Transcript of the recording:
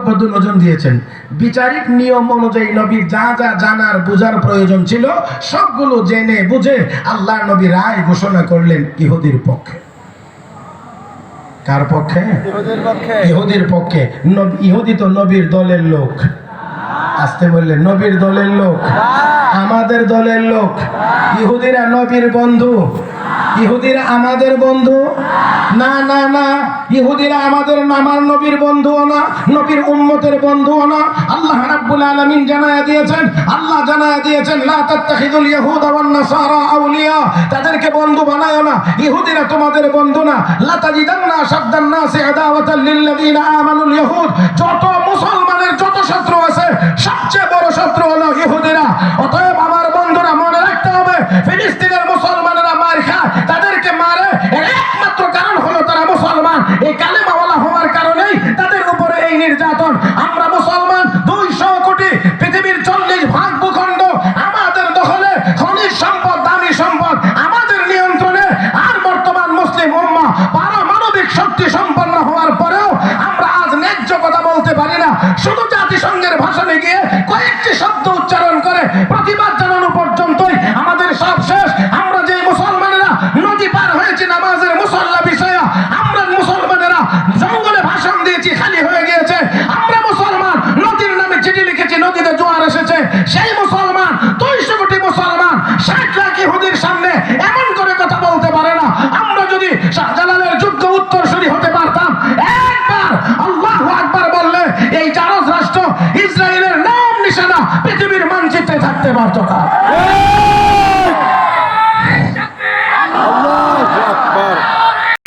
বদ্ধ নজর দিয়েছেন। বিচারিক নিয়ম অনুযায়ী নবীর যা যা জানার বোঝার প্রয়োজন ছিল সবগুলো জেনে বুঝে আল্লাহর নবী রায় ঘোষণা করলেন ইহুদির পক্ষে। কার পক্ষে? ইহুদির পক্ষে। ইহুদি তো নবীর দলের লোক। আসতে বললেন, নবীর দলের লোক, আমাদের দলের লোক। ইহুদিরা নবীর বন্ধু, ইহুদিরা আমাদের বন্ধু না, না না, ইহুদিরা আমার নবীর বন্ধুও না, নবীর উম্মতের বন্ধুও না। আল্লাহ রাব্বুল আলামিন জানায়া দিয়েছেন, আল্লাহ জানায়া দিয়েছেন, লা তাত্তাখিযুল ইয়াহুদা ওয়ান নাসারা আউলিয়া, তাদেরকে বন্ধু বানায়ো না, ইহুদিরা তোমাদের বন্ধু না। লা তাজিদান্না আশাদ্দান নাসি আদাওয়াতাল লিল্লাযিনা আমানুল ইয়াহুদ, যত মুসলমানের যত শত্রু আছে সবচেয়ে বড় শত্রু হলো ইহুদিরা। অতএব আমার বন্ধুরা মনে রাখতে হবে, ফিলিস্তিনের মুসলমানেরা মার খায়, তাদেরকে মারে এর একমাত্র কারণ হলো তারা মুসলমান। এই কালেমাওয়ালা হওয়ার কারণেই তাদের উপরে এই নির্যাতন। আমরা মুসলমান 200 কোটি, পৃথিবীর 40 ভাগ ভূখণ্ড আমাদের দখলে, খনিজ সম্পদ, দামি সম্পদ আমাদের নিয়ন্ত্রণে। আর বর্তমান মুসলিম উম্মাহ পারমাণবিক শক্তি সম্পন্ন হওয়ার পরেও আমরা আজ ন্যায্য কথা বলতে পারি না। শুধু জাতিসংঘের ভাষণে গিয়ে কয়েকটি শব্দ উচ্চারণ করে প্রতিবাদ জানানো পর্যন্তই আমাদের সব শেষ। আমরা যে মুসলমানেরা নদী পার হয়েছি নামাজের মুসল্লা বিষয়ে, আমরা মুসলমানেরা জঙ্গলে ভাষণ দিয়েছি, খালি হয়ে গিয়েছে। আমরা মুসলমান নদীর নামে চিঠি লিখেছি, নদীতে জোয়ার এসেছে। সেই মুসলমান 200 কোটি মুসলমান 60 লাখ ইহুদির সামনে এমন করে কথা বলতে পারে না। আমরা যদি শাহজালালের যুদ্ধ উত্তরসূরি হতে পারতাম, একবার আল্লাহু আকবার বললে এই জারজ রাষ্ট্র ইসরায়েলের নাম নিশানা পৃথিবীর মানচিত্রে থাকতে পারত না।